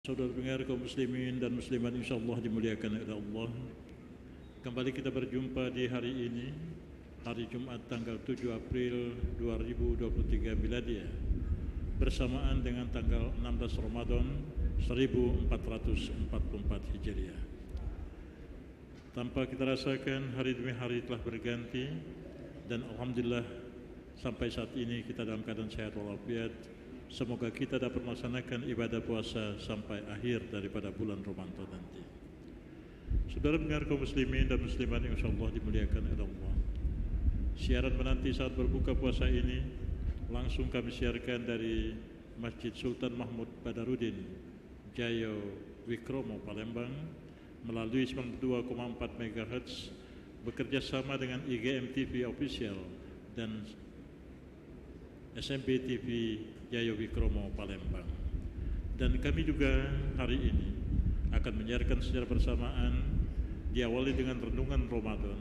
Saudara pendengar kaum muslimin dan muslimat insyaallah dimuliakan oleh Allah. Kembali kita berjumpa di hari ini, hari Jumat tanggal 7 April 2023 Miladiah, bersamaan dengan tanggal 16 Ramadan 1444 Hijriah. Tanpa kita rasakan, hari demi hari telah berganti dan alhamdulillah sampai saat ini kita dalam keadaan sehat walafiat. Semoga kita dapat melaksanakan ibadah puasa sampai akhir daripada bulan Ramadan nanti. Saudara pendengar kaum muslimin dan muslimat yang insyaallah dimuliakan oleh Allah, siaran menanti saat berbuka puasa ini langsung kami siarkan dari Masjid Sultan Mahmud Badarudin, Jayo Wikromo, Palembang, melalui 92,4 MHz, bekerja sama dengan IGM TV Official dan SMB TV Jayo Wikromo, Palembang. Dan kami juga hari ini akan menyiarkan secara bersamaan, diawali dengan renungan Ramadan,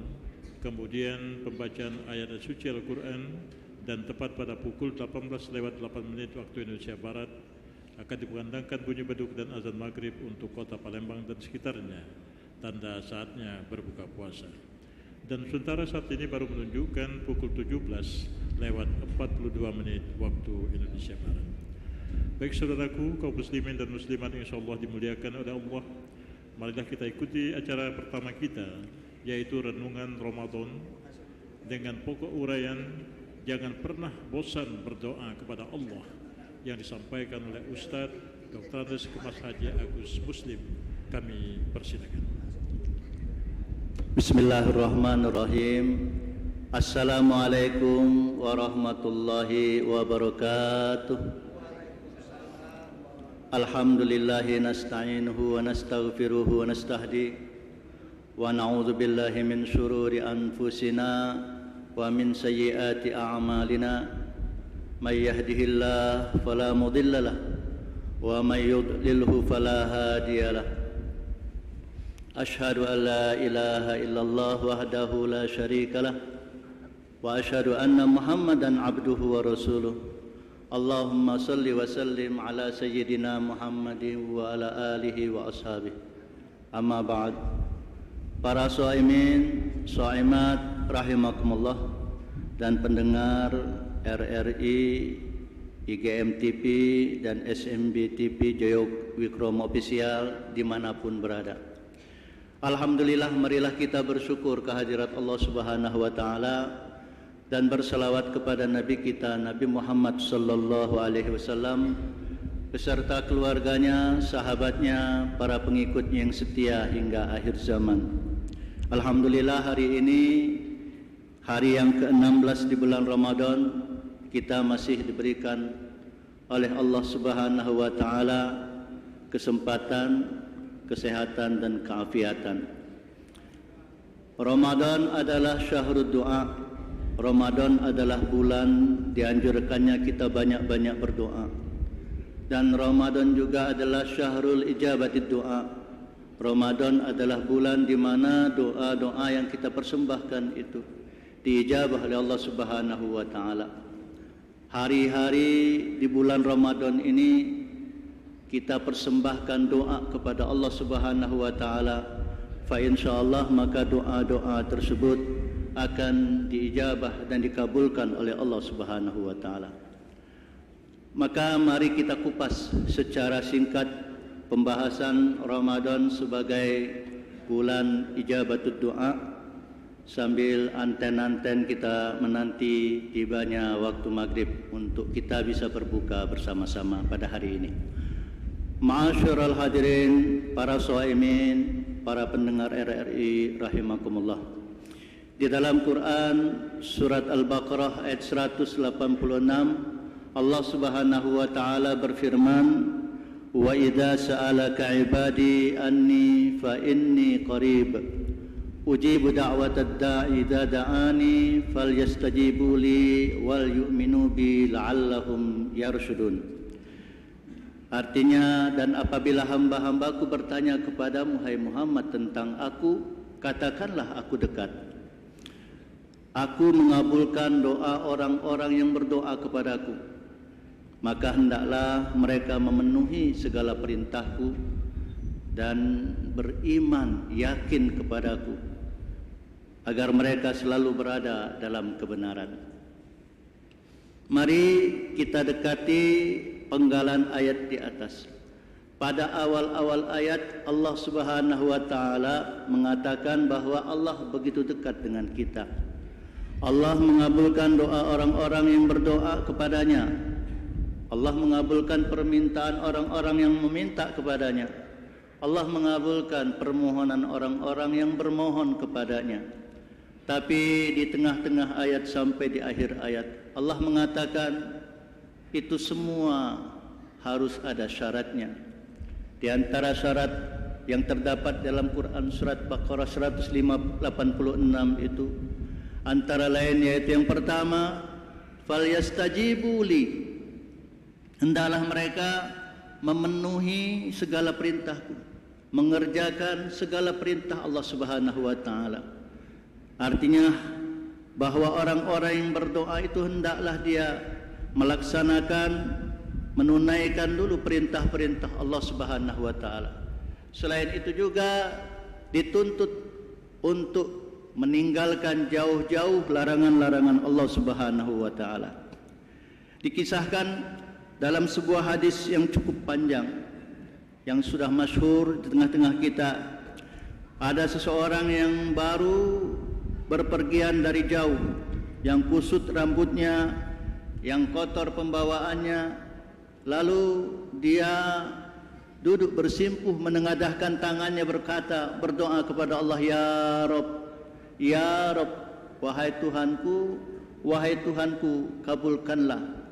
kemudian pembacaan ayat suci Al-Quran, dan tepat pada pukul 18:08 waktu Indonesia Barat akan dikumandangkan bunyi beduk dan azan maghrib untuk kota Palembang dan sekitarnya, tanda saatnya berbuka puasa. Dan sementara saat ini baru menunjukkan pukul 17:42 waktu Indonesia Barat. Baik saudaraku, kaum muslimin dan muslimat insyaallah dimuliakan oleh Allah, marilah kita ikuti acara pertama kita, yaitu renungan Ramadan dengan pokok uraian jangan pernah bosan berdoa kepada Allah yang disampaikan oleh Ustadz Dr. Kemas Haji Agus Muslim. Kami persilakan. Bismillahirrahmanirrahim. Assalamualaikum warahmatullahi wabarakatuh. Alhamdulillahi nasta'inuhu wa nastaghfiruhu wa nastahdi wa na'udzu billahi min syururi anfusina wa min sayyiati a'malina. May yahdihillahu fala mudhillalah wa may yudlilhu fala hadiyalah. Ashhadu an la ilaha illallah wahdahu la syarikalah wa ashhadu anna Muhammadan abduhu wa rasuluh. Allahumma salli wa sallim ala sayyidina Muhammadin wa ala alihi wa ashabihi. Amma ba'd. Para shaimin, shaimat rahimakumullah dan pendengar RRI, IGM TV dan SMB TV Jayo Wikromo Official dimanapun berada. Alhamdulillah, marilah kita bersyukur kehadirat Allah Subhanahu wa taala dan berselawat kepada Nabi kita Nabi Muhammad sallallahu alaihi wasallam beserta keluarganya, sahabatnya, para pengikutnya yang setia hingga akhir zaman. Alhamdulillah, hari ini hari yang ke-16 di bulan Ramadan, kita masih diberikan oleh Allah Subhanahu wa taala kesempatan, kesehatan dan keafiatan. Ramadan adalah syahrul doa. Ramadan adalah bulan dianjurkannya kita banyak-banyak berdoa. Dan Ramadan juga adalah syahrul ijabatid doa. Ramadan adalah bulan di mana doa-doa yang kita persembahkan itu diijabah oleh Allah Subhanahu wa taala. Hari-hari di bulan Ramadan ini kita persembahkan doa kepada Allah Subhanahu wa taala, fa insyaallah maka doa-doa tersebut akan diijabah dan dikabulkan oleh Allah Subhanahu wa taala. Maka mari kita kupas secara singkat pembahasan Ramadan sebagai bulan ijabatud doa sambil anten-anten kita menanti tibanya waktu maghrib untuk kita bisa berbuka bersama-sama pada hari ini. Ma'asyiral hadirin, para shaimin, para pendengar RRI rahimakumullah. Di dalam Quran surat Al-Baqarah ayat 186, Allah Subhanahu wa taala berfirman, "Wa idza sa'alaka 'ibadi anni fa inni qarib ujibu da'watad da'i idza da'ani falyastajibu li wal yu'minu bi la'allahum yarshudun." Artinya, dan apabila hamba-hambaku bertanya kepadamu hai Muhammad tentang aku, katakanlah aku dekat. Aku mengabulkan doa orang-orang yang berdoa kepadaku. maka hendaklah mereka memenuhi segala perintahku dan beriman yakin kepadaku, agar mereka selalu berada dalam kebenaran. Mari kita dekati penggalan ayat di atas. Pada awal-awal ayat Allah Subhanahu wa taala mengatakan bahwa Allah begitu dekat dengan kita. Allah mengabulkan doa orang-orang yang berdoa kepadanya. Allah mengabulkan permintaan orang-orang yang meminta kepadanya. Allah mengabulkan permohonan orang-orang yang bermohon kepadanya. Tapi di tengah-tengah ayat sampai di akhir ayat, Allah mengatakan itu semua harus ada syaratnya. Di antara syarat yang terdapat dalam Quran surat Baqarah 186 itu antara lain yaitu yang pertama, falyastajibu li, hendaklah mereka memenuhi segala perintahku, mengerjakan segala perintah Allah Subhanahu wa taala. Artinya bahwa orang-orang yang berdoa itu hendaklah dia melaksanakan, menunaikan dulu perintah-perintah Allah Subhanahu wa taala. Selain itu juga dituntut untuk meninggalkan jauh-jauh larangan-larangan Allah Subhanahu wa taala. Dikisahkan dalam sebuah hadis yang cukup panjang yang sudah masyhur di tengah-tengah kita, ada seseorang yang baru berpergian dari jauh, yang kusut rambutnya, yang kotor pembawaannya, lalu dia duduk bersimpuh menengadahkan tangannya berdoa kepada Allah, ya Rabb, ya Rabb, wahai Tuhanku, wahai Tuhanku, kabulkanlah.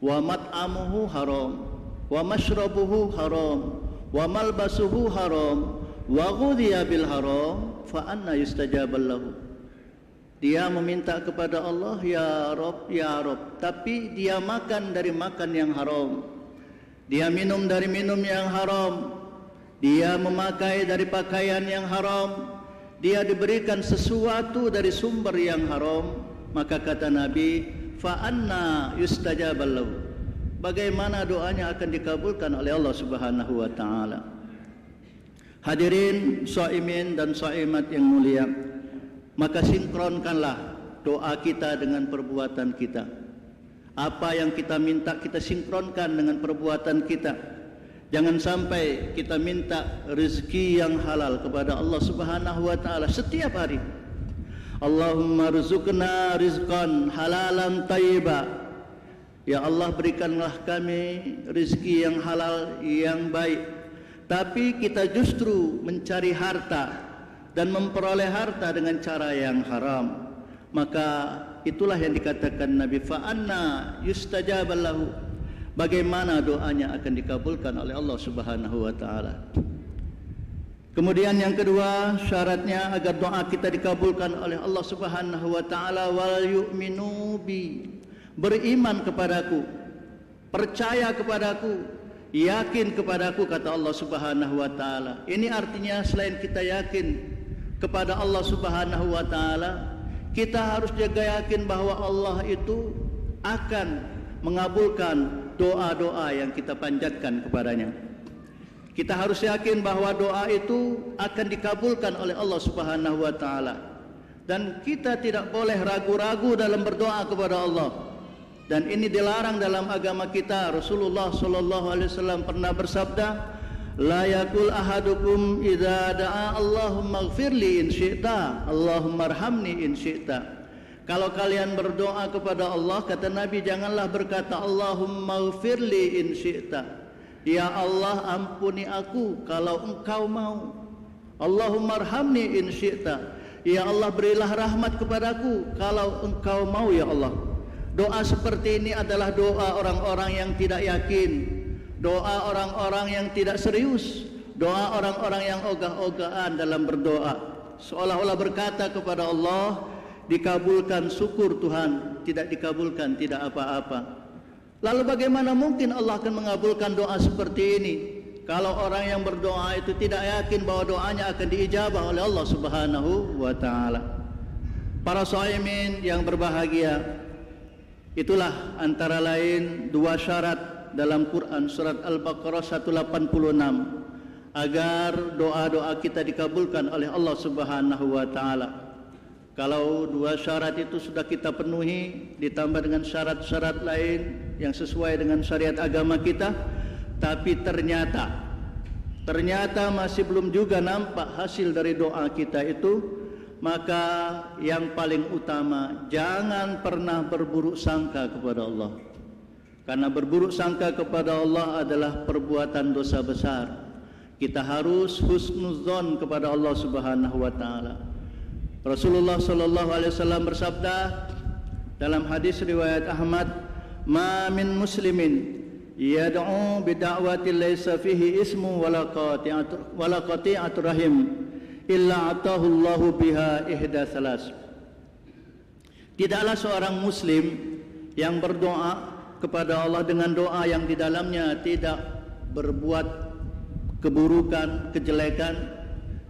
Wa mat'amuhu haram, wa mashrabuhu haram, wa malbasuhu haram, wa ghudhiya bil haram, fa anna yustajabal lahu. Dia meminta kepada Allah, ya Rabb, ya Rabb, tapi dia makan dari makan yang haram, dia minum dari minum yang haram, dia memakai dari pakaian yang haram, dia diberikan sesuatu dari sumber yang haram. Maka kata Nabi, fa anna yustajabal lahu, bagaimana doanya akan dikabulkan oleh Allah Subhanahu wa taala. Hadirin shaimin dan shaimat yang mulia, maka sinkronkanlah doa kita dengan perbuatan kita. Apa yang kita minta kita sinkronkan dengan perbuatan kita. Jangan sampai kita minta rezeki yang halal kepada Allah Subhanahu wa taala setiap hari. Allahumma rzuqna rizqan halalan thayyiba. Ya Allah, berikanlah kami rezeki yang halal yang baik. Tapi kita justru mencari harta dan memperoleh harta dengan cara yang haram. Maka itulah yang dikatakan Nabi, fa anna yustajabal lahu, bagaimana doanya akan dikabulkan oleh Allah Subhanahu wa taala. Kemudian yang kedua, syaratnya agar doa kita dikabulkan oleh Allah Subhanahu wa taala, wal yu'minu bi, beriman kepadaku, percaya kepadaku, yakin kepadaku, kata Allah Subhanahu wa taala. Ini artinya selain kita yakin kepada Allah Subhanahu wa taala, kita harus jaga yakin bahwa Allah itu akan mengabulkan doa-doa yang kita panjatkan kepadanya. Kita harus yakin bahwa doa itu akan dikabulkan oleh Allah Subhanahu wa taala. Dan kita tidak boleh ragu-ragu dalam berdoa kepada Allah. Dan ini dilarang dalam agama kita. Rasulullah sallallahu alaihi wasallam pernah bersabda, la yakul ahadukum idza da'a Allahumma ighfirli in syi'ta, Allahumma arhamni in syi'ta. Kalau kalian berdoa kepada Allah, kata Nabi, janganlah berkata Allahumma ighfirli in syi'ta, ya Allah ampuni aku kalau engkau mau. Allahumma arhamni in syi'ta, ya Allah berilah rahmat kepadaku kalau engkau mau ya Allah. Doa seperti ini adalah doa orang-orang yang tidak yakin, doa orang-orang yang tidak serius, doa orang-orang yang ogah-ogahan dalam berdoa, seolah-olah berkata kepada Allah, dikabulkan syukur Tuhan, tidak dikabulkan tidak apa-apa. Lalu bagaimana mungkin Allah akan mengabulkan doa seperti ini kalau orang yang berdoa itu tidak yakin bahwa doanya akan diijabah oleh Allah Subhanahu wa taala. Para shaimin yang berbahagia, itulah antara lain dua syarat dalam Quran surat Al-Baqarah 186 agar doa-doa kita dikabulkan oleh Allah Subhanahu wa taala. Kalau dua syarat itu sudah kita penuhi ditambah dengan syarat-syarat lain yang sesuai dengan syariat agama kita, tapi ternyata masih belum juga nampak hasil dari doa kita itu, maka yang paling utama jangan pernah berburuk sangka kepada Allah. Karena berburuk sangka kepada Allah adalah perbuatan dosa besar. Kita harus husnuzon kepada Allah Subhanahu wa taala. Rasulullah sallallahu alaihi wasallam bersabda dalam hadis riwayat Ahmad, "Ma min muslimin yad'u bi da'watin laysa fihi ismu wala qati'atu rahim illa atahu Allahu biha ihda salas." Tidaklah seorang muslim yang berdoa kepada Allah dengan doa yang di dalamnya tidak berbuat keburukan, kejelekan,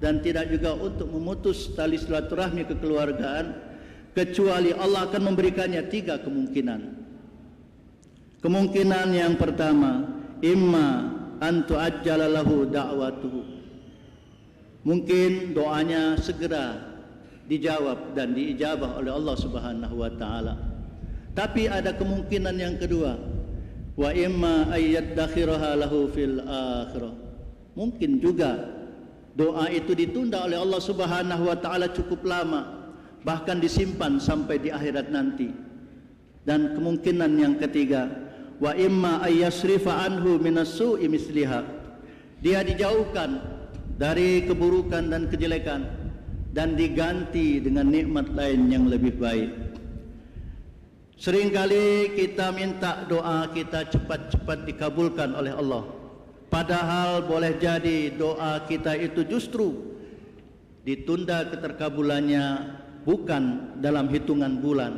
dan tidak juga untuk memutus tali silaturahmi kekeluargaan, kecuali Allah akan memberikannya 3 kemungkinan. Kemungkinan yang pertama, imma an tu'ajjala lahu da'watuhu. Mungkin doanya segera dijawab dan diijabah oleh Allah Subhanahu wa taala. Tapi ada kemungkinan yang kedua, wa imma ayyadakhiraha lahu fil akhirah. Mungkin juga doa itu ditunda oleh Allah Subhanahu wa taala cukup lama, bahkan disimpan sampai di akhirat nanti. Dan kemungkinan yang ketiga, wa imma ayyasrifa anhu minassu'i misliha. Dia dijauhkan dari keburukan dan kejelekan dan diganti dengan nikmat lain yang lebih baik. Seringkali kita minta doa kita cepat-cepat dikabulkan oleh Allah. Padahal boleh jadi doa kita itu justru ditunda keterkabulannya bukan dalam hitungan bulan,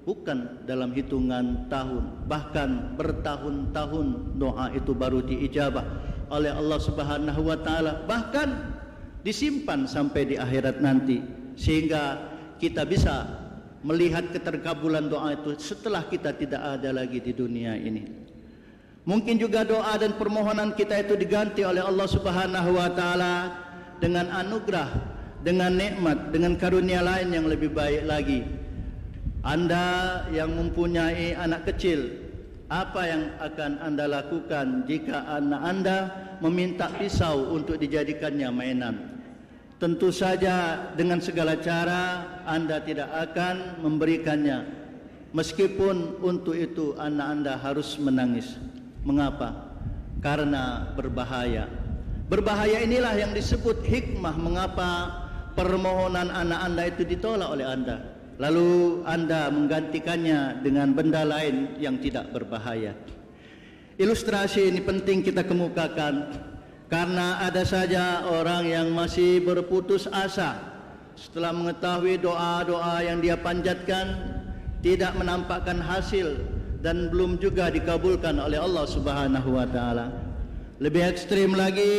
bukan dalam hitungan tahun, bahkan bertahun-tahun doa itu baru diijabah oleh Allah Subhanahu wa taala, bahkan disimpan sampai di akhirat nanti, sehingga kita bisa melihat keterkabulan doa itu setelah kita tidak ada lagi di dunia ini. Mungkin juga doa dan permohonan kita itu diganti oleh Allah Subhanahu wa taala dengan anugerah, dengan nikmat, dengan karunia lain yang lebih baik lagi. Anda yang mempunyai anak kecil, apa yang akan Anda lakukan jika anak Anda meminta pisau untuk dijadikannya mainan? Tentu saja dengan segala cara Anda tidak akan memberikannya, meskipun untuk itu anak Anda harus menangis. Mengapa? Karena berbahaya. Berbahaya inilah yang disebut hikmah mengapa permohonan anak Anda itu ditolak oleh Anda, lalu Anda menggantikannya dengan benda lain yang tidak berbahaya. Ilustrasi ini penting kita kemukakan karena ada saja orang yang masih berputus asa setelah mengetahui doa-doa yang dia panjatkan tidak menampakkan hasil dan belum juga dikabulkan oleh Allah Subhanahu wa taala. Lebih ekstrim lagi,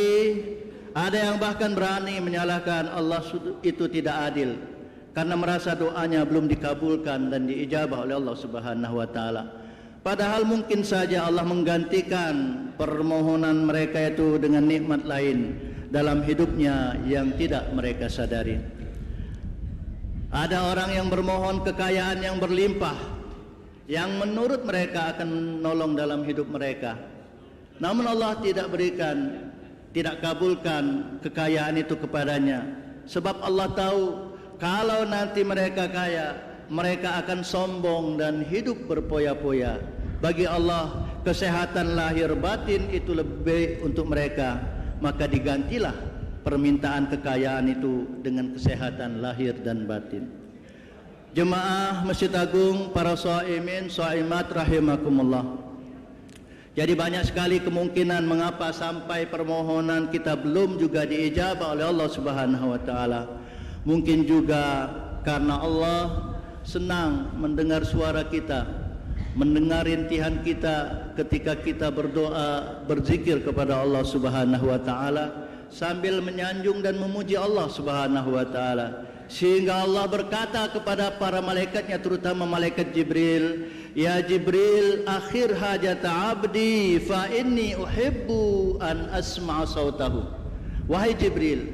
ada yang bahkan berani menyalahkan Allah itu tidak adil karena merasa doanya belum dikabulkan dan diijabah oleh Allah Subhanahu wa taala. Padahal mungkin saja Allah menggantikan permohonan mereka itu dengan nikmat lain dalam hidupnya yang tidak mereka sadari. Ada orang yang bermohon kekayaan yang berlimpah yang menurut mereka akan menolong dalam hidup mereka, namun Allah tidak berikan, tidak kabulkan kekayaan itu kepadanya. Sebab Allah tahu kalau nanti mereka kaya, mereka akan sombong dan hidup berpoya-poya. Bagi Allah kesehatan lahir batin itu lebih untuk mereka, maka digantilah permintaan kekayaan itu dengan kesehatan lahir dan batin. Jemaah Masjid Agung, para shaimin, shaimat rahimakumullah. Jadi banyak sekali kemungkinan mengapa sampai permohonan kita belum juga diijabah oleh Allah Subhanahu wa taala. Mungkin juga karena Allah senang mendengar suara kita, mendengar rintihan kita ketika kita berdoa, berzikir kepada Allah Subhanahu wa taala sambil menyanjung dan memuji Allah Subhanahu wa taala. Sehingga Allah berkata kepada para malaikatnya, terutama malaikat Jibril, Ya Jibril, akhir hajat abdi fa inni uhibbu an asma'a sautahu. Wahai Jibril,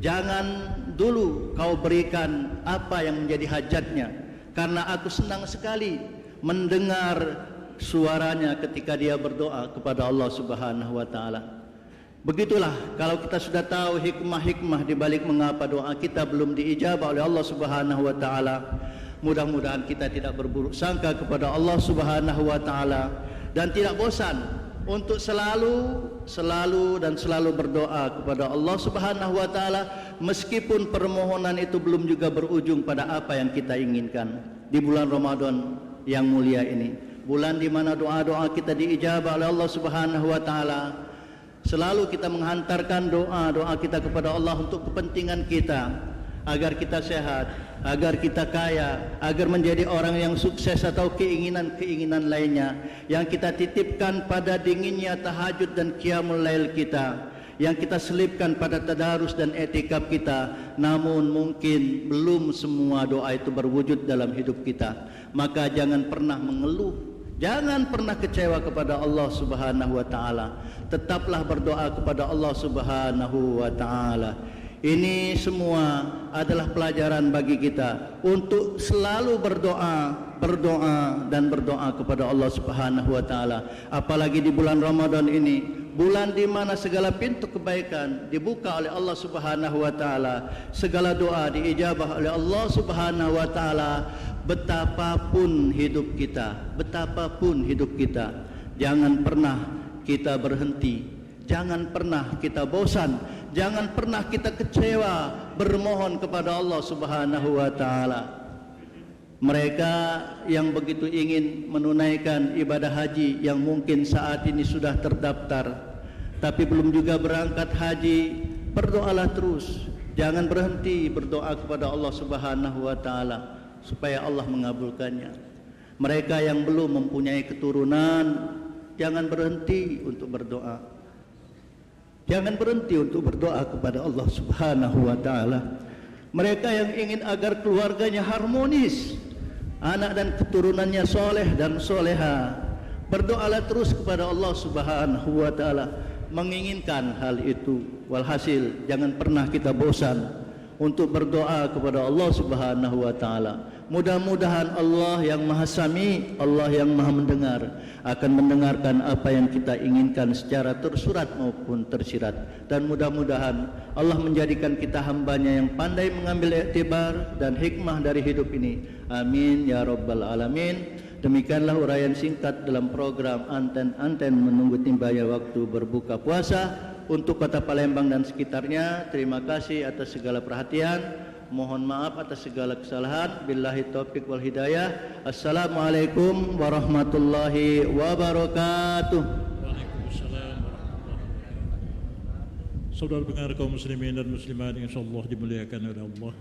jangan dulu kau berikan apa yang menjadi hajatnya, karena aku senang sekali mendengar suaranya ketika dia berdoa kepada Allah Subhanahu wa taala. Begitulah kalau kita sudah tahu hikmah-hikmah di balik mengapa doa kita belum diijabah oleh Allah Subhanahu wa taala. Mudah-mudahan kita tidak berburuk sangka kepada Allah Subhanahu wa taala dan tidak bosan untuk selalu berdoa kepada Allah Subhanahu wa taala meskipun permohonan itu belum juga berujung pada apa yang kita inginkan. Di bulan Ramadan yang mulia ini, bulan di mana doa-doa kita diijabah oleh Allah Subhanahu wa taala, selalu kita menghantarkan doa-doa kita kepada Allah untuk kepentingan kita, agar kita sehat, agar kita kaya, agar menjadi orang yang sukses atau keinginan-keinginan lainnya yang kita titipkan pada dinginnya tahajud dan qiyamul lail kita, yang kita selipkan pada tadarus dan etikaf kita. Namun mungkin belum semua doa itu berwujud dalam hidup kita. Maka jangan pernah mengeluh, jangan pernah kecewa kepada Allah Subhanahu wa taala. Tetaplah berdoa kepada Allah Subhanahu wa taala. Ini semua adalah pelajaran bagi kita untuk selalu berdoa kepada Allah Subhanahu wa taala. Apalagi di bulan Ramadan ini, bulan di mana segala pintu kebaikan dibuka oleh Allah Subhanahu wa taala, segala doa diijabah oleh Allah Subhanahu wa taala. Betapapun hidup kita, jangan pernah kita berhenti, jangan pernah kita bosan, jangan pernah kita kecewa bermohon kepada Allah Subhanahu wa taala. Mereka yang begitu ingin menunaikan ibadah haji yang mungkin saat ini sudah terdaftar tapi belum juga berangkat haji, berdoalah terus, jangan berhenti berdoa kepada Allah Subhanahu wa taala supaya Allah mengabulkannya. Mereka yang belum mempunyai keturunan, jangan berhenti untuk berdoa. Jangan berhenti untuk berdoa kepada Allah Subhanahu wa taala. Mereka yang ingin agar keluarganya harmonis, anak dan keturunannya soleh dan soleha, berdoalah terus kepada Allah Subhanahu wa taala menginginkan hal itu. Walhasil jangan pernah kita bosan untuk berdoa kepada Allah Subhanahu wa taala. Mudah-mudahan Allah yang Maha Sami, Allah yang Maha Mendengar akan mendengarkan apa yang kita inginkan secara tersurat maupun tersirat. Dan mudah-mudahan Allah menjadikan kita hambanya yang pandai mengambil iktibar dan hikmah dari hidup ini. Amin ya Rabbal Alamin. Demikianlah uraian singkat dalam program Anten-Anten menunggu timbanya waktu berbuka puasa untuk Kota Palembang dan sekitarnya. Terima kasih atas segala perhatian. Mohon maaf atas segala kesalahan. Billahi taufik wal hidayah. Assalamualaikum warahmatullahi wabarakatuh. Waalaikumsalam warahmatullahi wabarakatuh. Saudara pendengar kaum muslimin dan muslimat yang insyaallah dimuliakan oleh Allah,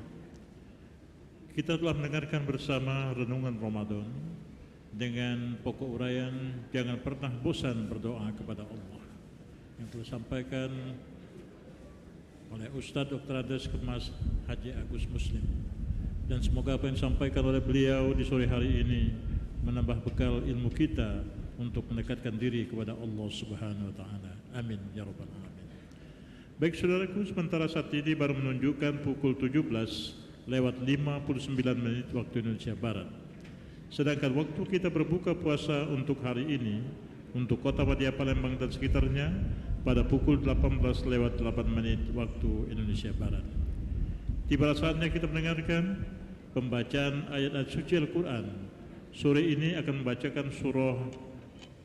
kita telah mendengarkan bersama renungan Ramadan dengan pokok uraian jangan pernah bosan berdoa kepada Allah yang telah disampaikan oleh Ustadz Dr. Andes Kemas Haji Agus Muslim. Dan semoga apa yang disampaikan oleh beliau di sore hari ini menambah bekal ilmu kita untuk mendekatkan diri kepada Allah Subhanahu wa taala. Amin ya rabbal alamin. Baik saudaraku, sementara saat ini baru menunjukkan pukul 17:59 waktu Indonesia Barat. Sedangkan waktu kita berbuka puasa untuk hari ini untuk Kota Madia Palembang dan sekitarnya pada pukul 18:08 waktu Indonesia Barat. Tiba saatnya kita mendengarkan pembacaan ayat-ayat suci Al-Quran. Sore ini akan membacakan surah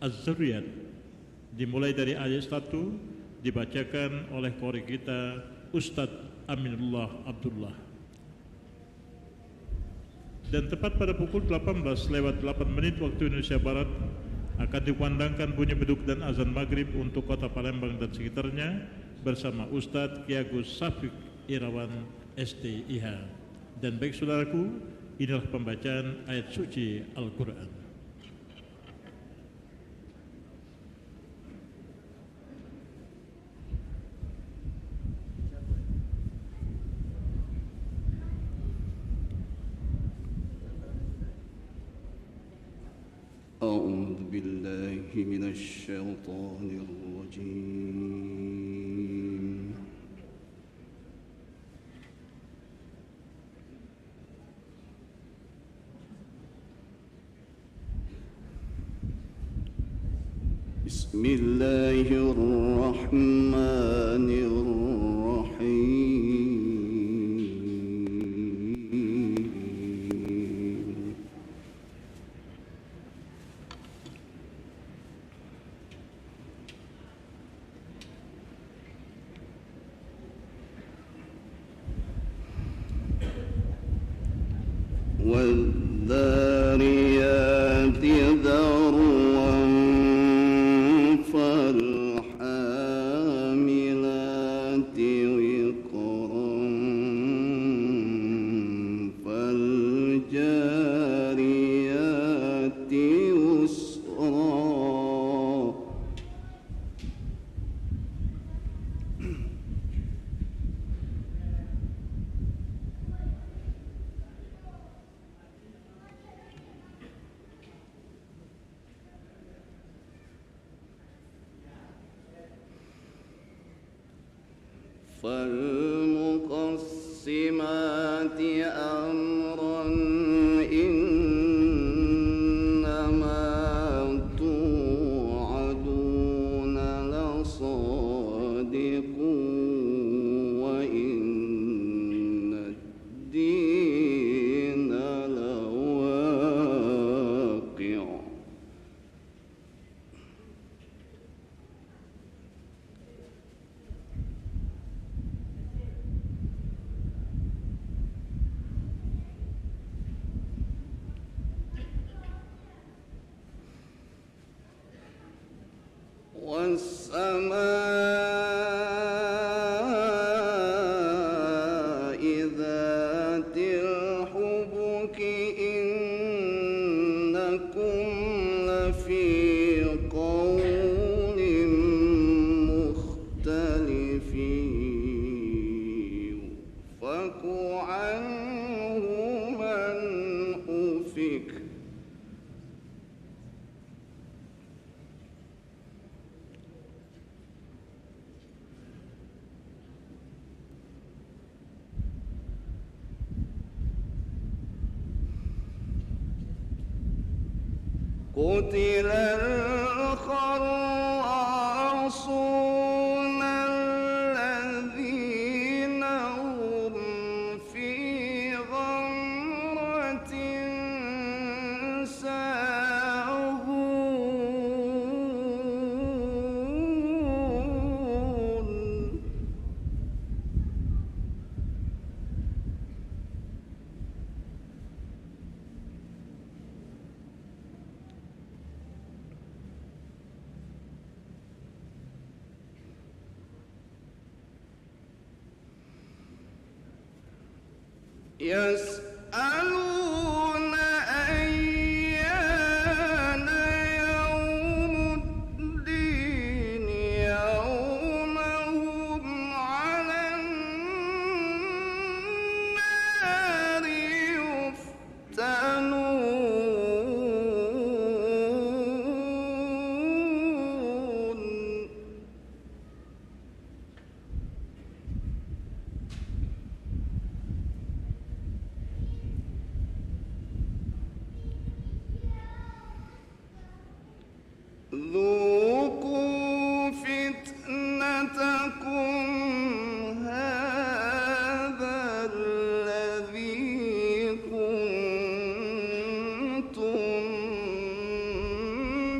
Az-Zariyat dimulai dari ayat 1 dibacakan oleh qori kita Ustadz Aminullah Abdullah. Dan tepat pada pukul 18:08 waktu Indonesia Barat akan dikumandangkan bunyi beduk dan azan maghrib untuk Kota Palembang dan sekitarnya bersama Ustadz Ki Agus Safiq Irawan STIH. Dan baik saudaraku, inilah pembacaan ayat suci Al-Quran. بالله من الشيطان الرجيم. بسم الله الرحمن الرحيم. والذاريات ذروا فالحاملات وقرا فالجاريات يسرا فالمقسمات أمرا إنما توعدون لصادق وإن الدين لواقع. والسماء ذات الحبك إنكم لفي قول مختلف يؤفك عنه من أفك. قتل الخراصون الذين هم في غمرة ساهون. يسألون أيان يوم الدين يوم هم على النار يفتنون. ذوقوا فتنتكم هذا الذي كنتم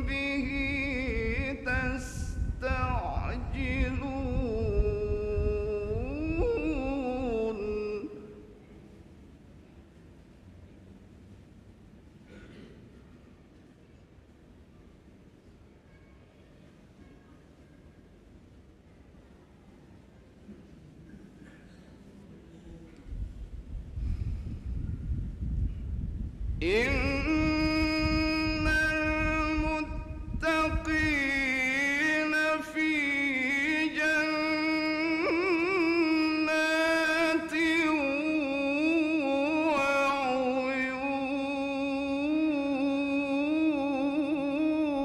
به تستعجلون. إن المتقين في جنات وعيون.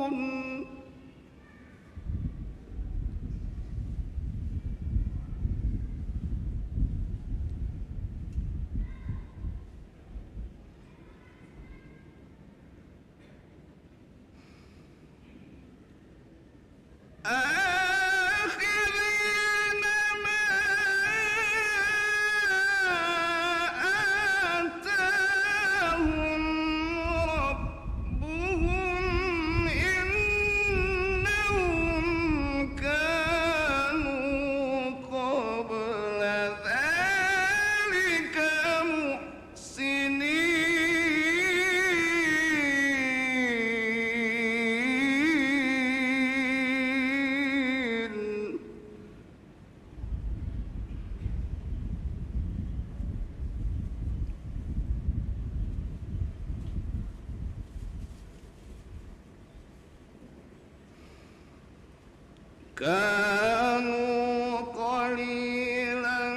كانوا قليلا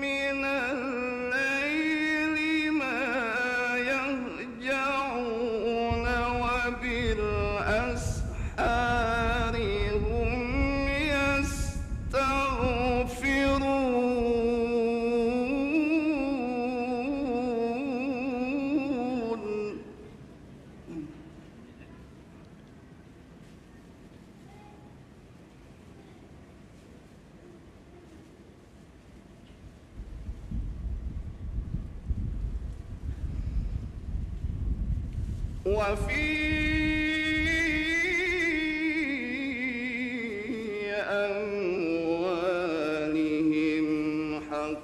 من الليل ما يهجعون وبالأسحار هم يستغفرون وفي أموالهم حق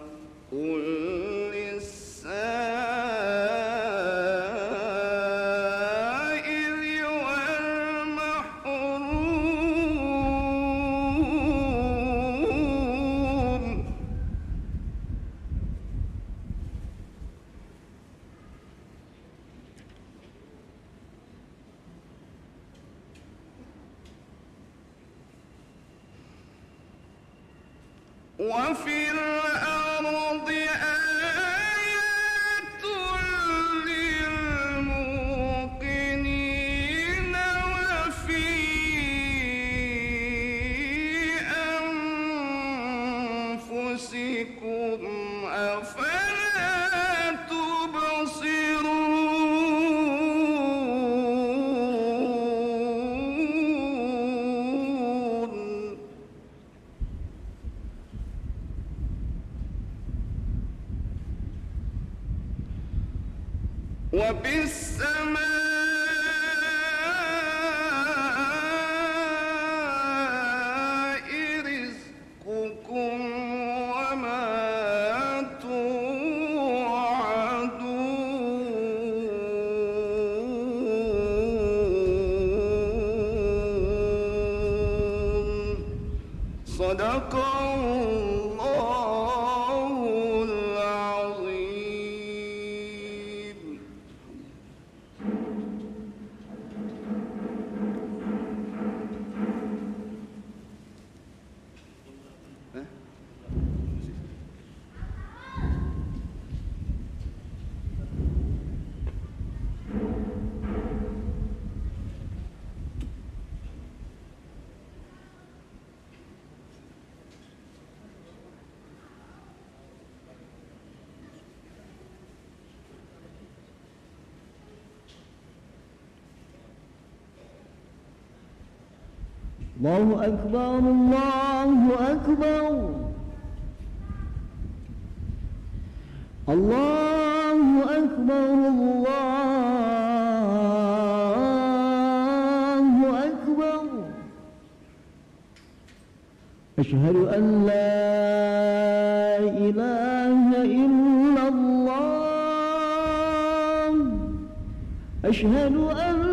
للسائل والمحروم وفي الأرض آيات للموقنين وفي أنفسكم أفلا تبصرون وبالسماء رزقكم وما توعدون صدق الله العظيم. الله أكبر الله أكبر الله أكبر الله أكبر أشهد أن لا إله إلا الله أشهد أن